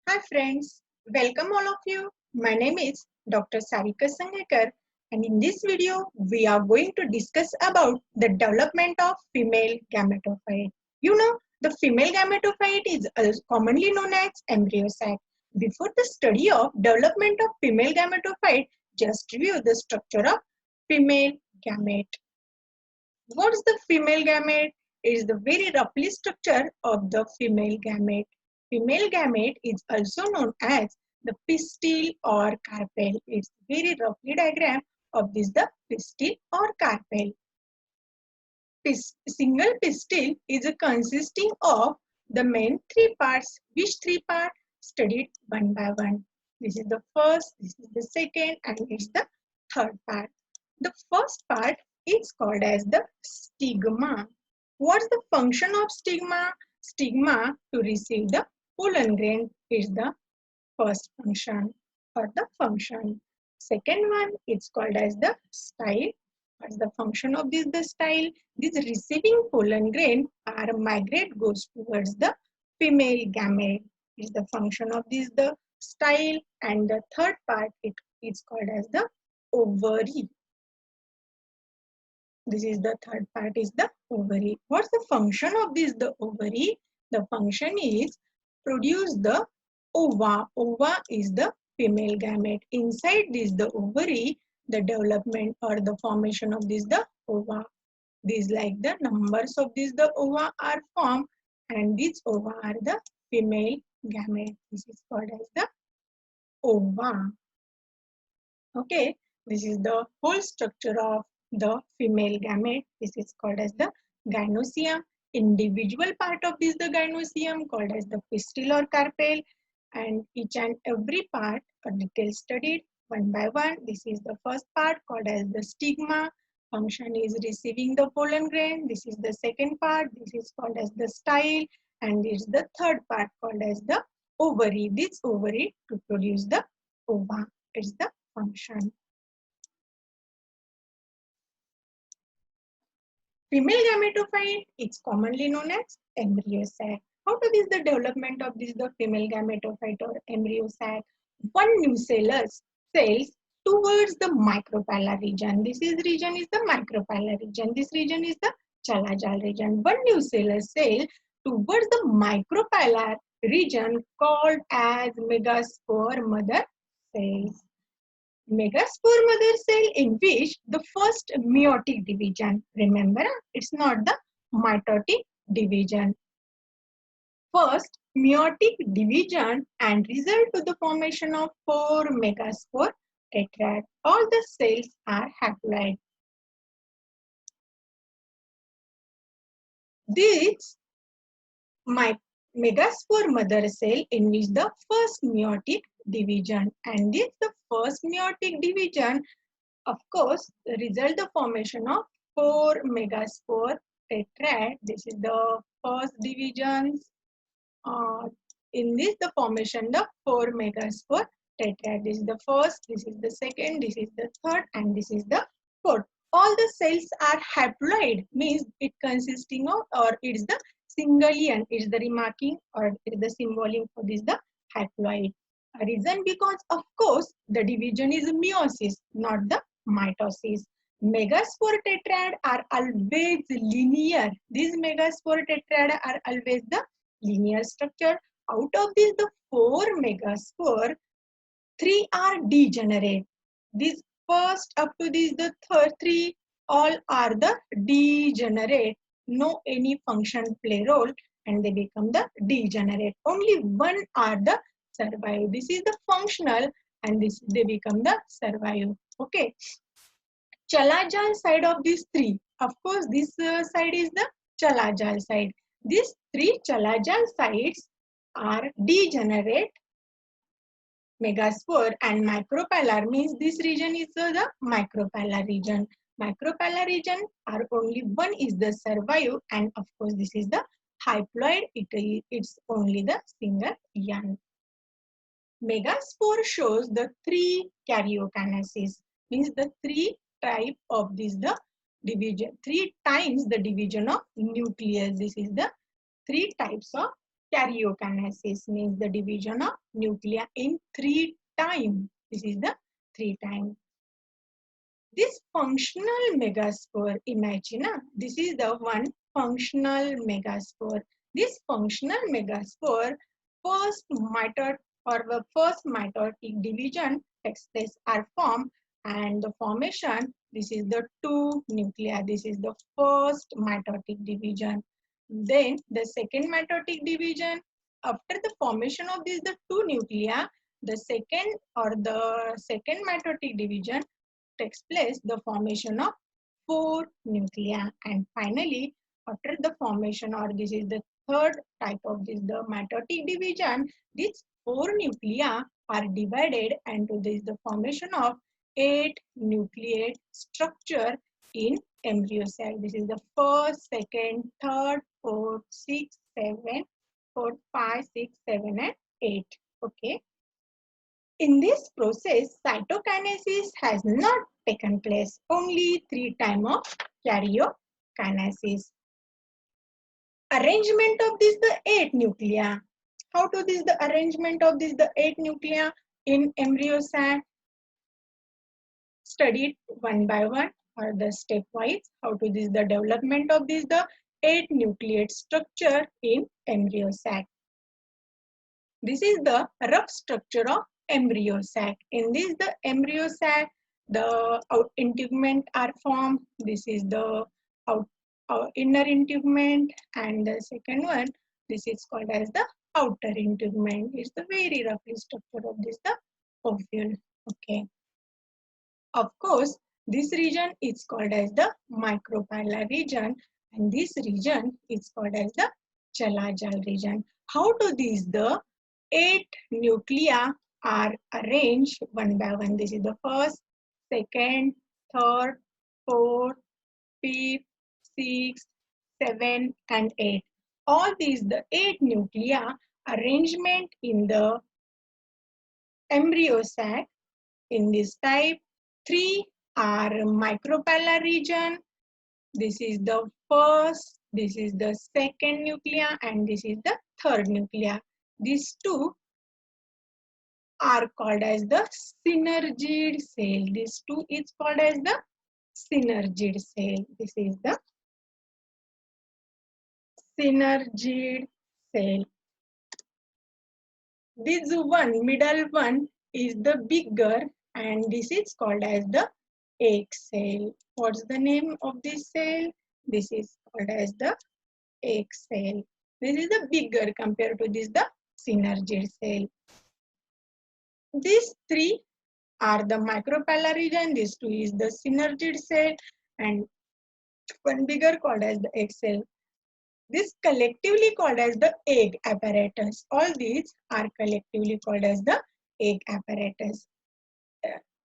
Hi friends, welcome all of you. My name is Dr. Sarika Sangekar, and in this video we are going to discuss about the development of female gametophyte. The female gametophyte is also commonly known as embryo sac. Before the study of development of female gametophyte, just review the structure of female gamete. What is the female gamete? It is the very roughly structure of the female gamete. Female gamete is also known as the pistil or carpel. It's very roughly diagram of this the pistil or carpel. Single pistil is consisting of the main three parts. Which three parts? Studied one by one. This is the first, this is the second, and it's the third part. The first part is called as the stigma. What's the function of stigma? Stigma to receive the pollen grain is the first function or the function. Second one is called as the style. What's the function of this? The style. This receiving pollen grain or migrate goes towards the female gamete. Is the function of this the style, and the third part it is called as the ovary. This is the third part is the ovary. What's the function of this the ovary? The function is produce the ova. Ova is the female gamete. Inside this the ovary, the development or the formation of this the ova. These like the numbers of this the ova are formed, and these ova are the female gamete. This is called as the ova. Okay, this is the whole structure of the female gamete. This is called as the gynoecium. Individual part of this the gynoecium called as the pistil or carpel, and each and every part are detailed studied one by one. This is the first part called as the stigma. Function is receiving the pollen grain. This is the second part. This is called as the style, and this is the third part called as the ovary. This ovary to produce the ova is the function. Female gametophyte is commonly known as embryo sac. How to this the development of this the female gametophyte or embryo sac? One nucellus cells towards the micropylar region. This is region is the micropylar region. This region is the chalajal region. One nucellus cell towards the micropylar region called as megaspore mother cells. Megaspore mother cell in which the first meiotic division. Remember, it's not the mitotic division. First meiotic division and result to the formation of 4 megaspore tetrad. All the cells are haploid. This megaspore mother cell in which the first meiotic division, and this the first meiotic division of course result the formation of 4 megaspore tetrad. This is the first divisions. In this the formation the 4 megaspore tetrad. This is the first, this is the second, this is the third, and this is the fourth. All the cells are haploid, means it consisting of, or it is the singleton, it is the remarking or it is the symboling for this the haploid. A reason because of course the division is meiosis, not the mitosis. Megaspore tetrad are always linear. These megaspore tetrad are always the linear structure. Out of these, the 4 megaspore, 3 are degenerate. These first up to these, the third 3, all are the degenerate. No any function play role, and they become the degenerate. Only 1 are the survive. This is the functional, and this they become the survive. Okay. Chalajal side of these 3. Of course, this side is the Chalajal side. These 3 Chalajal sides are degenerate megaspore, and micropylar means this region is the micropylar region. Micropylar region are only 1 is the survive, and of course this is the haploid. It's only the single yarn. Megaspore shows the 3 karyokinesis, means the 3 type of this the division, 3 times the division of nucleus. This is the 3 types of Karyokinesis means the division of nuclei in 3 times. This is the 3 times. This functional megaspore, imagine, this is the one functional megaspore. This functional megaspore, first mitotic or the first mitotic division takes place are formed, and the formation, this is the 2 nuclei. This is the first mitotic division. Then the second mitotic division, after the formation of these the 2 nuclei, the second mitotic division takes place the formation of 4 nuclei, and finally after the formation, or this is the third type of this the mitotic division, these 4 nuclei are divided into this the formation of 8 nucleate structure in embryo cell. This is the first, second, third, fourth, sixth, seven, fourth, five, six, seven, and 8. Okay. In this process, cytokinesis has not taken place. Only 3 times of karyokinesis. Arrangement of this the 8 nuclei. How to this the arrangement of this the 8 nuclei in embryo sac? Studied one by one or the stepwise. How to this the development of this the 8 nucleate structure in embryo sac. This is the rough structure of embryo sac. In this, the embryo sac, the integument are formed. This is the inner integument, and the second one, this is called as the outer integument. It's the very rough structure of this, the ovule. Okay. Of course, this region is called as the micropylar region, and this region is called as the chalajal region. How do these the 8 nuclei are arranged one by one? This is the first, second, third, fourth, fifth, sixth, seven, and 8. All these the 8 nuclei arrangement in the embryo sac in this type. 3 are micropylar region. This is the first, this is the second nuclei, and this is the third nuclei. These 2 are called as the synergid cell. This 2 is called as the synergid cell. This is the synergid cell. This one, middle one, is the bigger, and this is called as the egg cell. What's the name of this cell? This is called as the egg cell. This is the bigger compared to this the synergid cell. These 3 are the micropylar region. This 2 is the synergid cell, and one bigger called as the egg cell. This collectively called as the egg apparatus. All these are collectively called as the egg apparatus.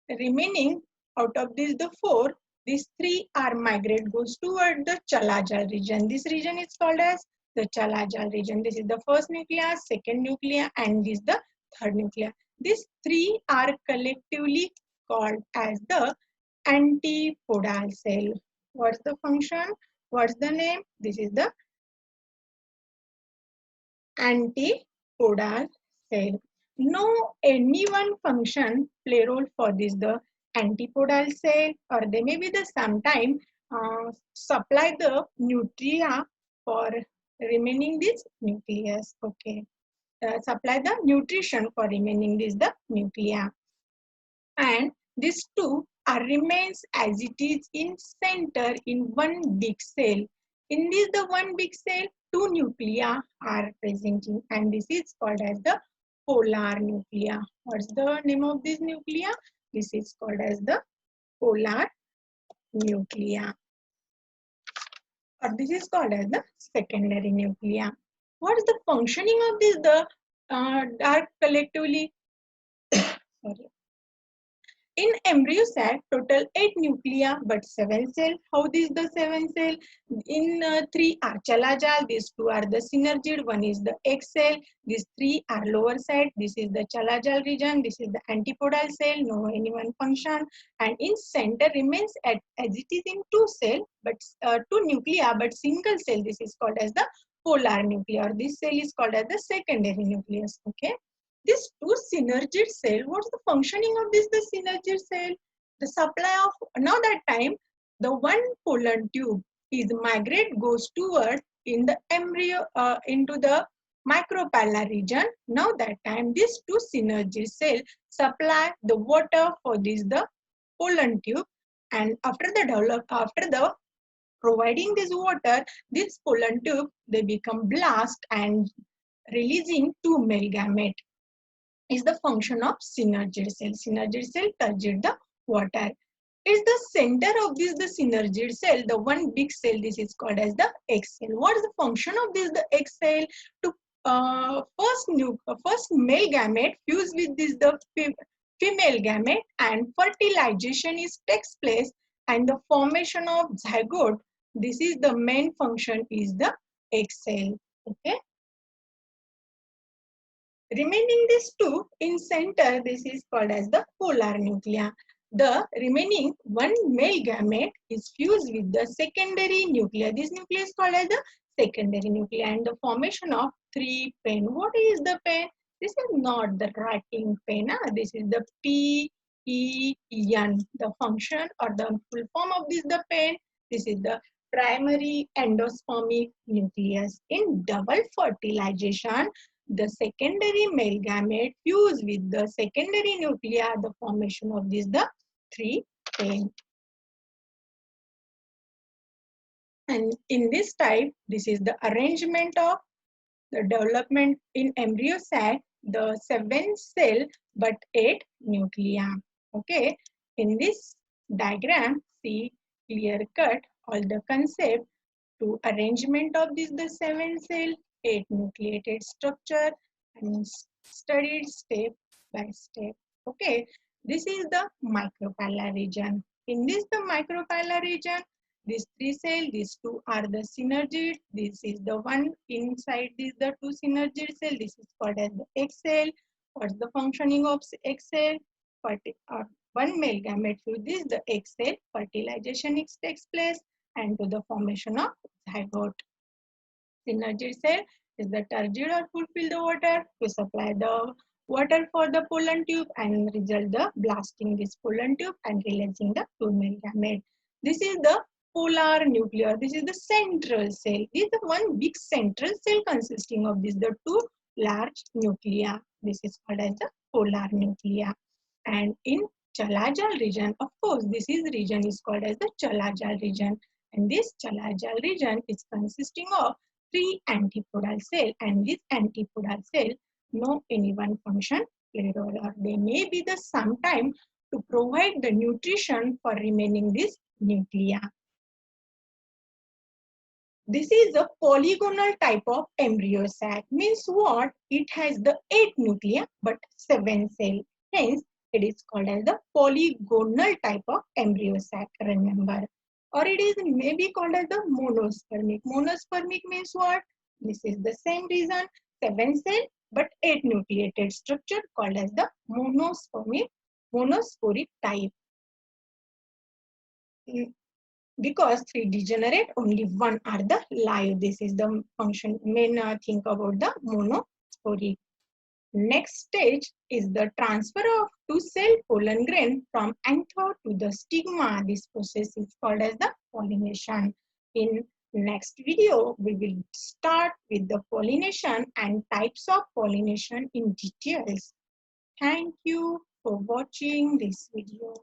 Remaining out of these the 4, these 3 are migrate goes toward the chalajal region. This region is called as the chalajal region. This is the first nucleus, second nucleus, and this is the third nucleus. These 3 are collectively called as the antipodal cell. What's the function? What's the name? This is the antipodal cell. No any one function play role for this the antipodal cell, or they may be the sometime supply the nutria for remaining this nucleus. Okay, supply the nutrition for remaining this the nuclei, and these 2 are remains as it is in center in one big cell. In this the one big cell, 2 nuclei are presenting, and this is called as the polar nuclei. What's the name of this nuclei? This is called as the polar nuclei, or this is called as the secondary nuclei. What is the functioning of this the are collectively sorry. In embryo sac, total 8 nuclei but 7 cells. How these the 7 cell? In 3 are chalajal, these 2 are the synergid, 1 is the egg cell, these 3 are lower side, this is the chalajal region, this is the antipodal cell, no any one function, and in center remains as it is in 2 cell, but 2 nuclei but single cell, this is called as the polar nucleus. This cell is called as the secondary nucleus. Okay. This two synergid cell, what's the functioning of this? The synergid cell, the supply of, now that time, the one pollen tube is goes toward in the embryo into the micropallar region. Now that time, these two synergid cell supply the water for this the pollen tube, and after the providing this water, this pollen tube they become blast and releasing two male gamete. Is the function of synergid cell. Synergid cell touches the water. Is the center of this the synergid cell, the one big cell, this is called as the egg cell. What is the function of this the egg cell? To first male gamete fuse with this the female gamete, and fertilization takes place, and the formation of zygote. This is the main function is the egg cell. Okay. Remaining these two in center, this is called as the polar nuclei. The remaining one male gamete is fused with the secondary nuclei. This nuclei is called as the secondary nuclei, and the formation of three pen. What is the pen? This is not the writing pen. This is the PEN. The function or the full form of this the pen. This is the primary endospermic nucleus. In double fertilization, the secondary male gamete fuse with the secondary nuclei, the formation of this the three pen. And in this type, this is the arrangement of the development in embryo sac, the 7 cell but 8 nuclei. Okay, in this diagram, see clear cut all the concept to arrangement of this the 7 cell, 8 nucleated structure, and studied step by step. Okay, this is the micropallar region. In this the micropallar region, these 3 cells, these 2 are the synergid. This is the one inside this the 2 synergid cell. This is called as the egg cell. What's the functioning of egg cell? One male gamete through this the egg cell, fertilization takes place, and to the formation of zygote. Synergid cell is the turgid or fulfill the water to supply the water for the pollen tube and result the blasting this pollen tube and releasing the two male gamete. This is the polar nucleus. This is the central cell. This is the one big central cell consisting of this the two large nuclei. This is called as the polar nuclei. And in Chalajal region, of course, this region is called as the Chalajal region. And this Chalajal region is consisting of 3 antipodal cell, and this antipodal cell no any one function play role, or they may be the sometime to provide the nutrition for remaining this nuclei. This is a polygonal type of embryo sac. Means what? It has the 8 nuclei but 7 cells. Hence, it is called as the polygonal type of embryo sac. Remember. Or it is maybe called as the monospermic. Monospermic means what? This is the same reason, 7 cell but 8 nucleated structure called as the monosporic type. Because 3 degenerate, only 1 are the live. This is the function, main think about the monosporic. Next stage is the transfer of 2-cell pollen grain from anther to the stigma. This process is called as the pollination. In next video, we will start with the pollination and types of pollination in details. Thank you for watching this video.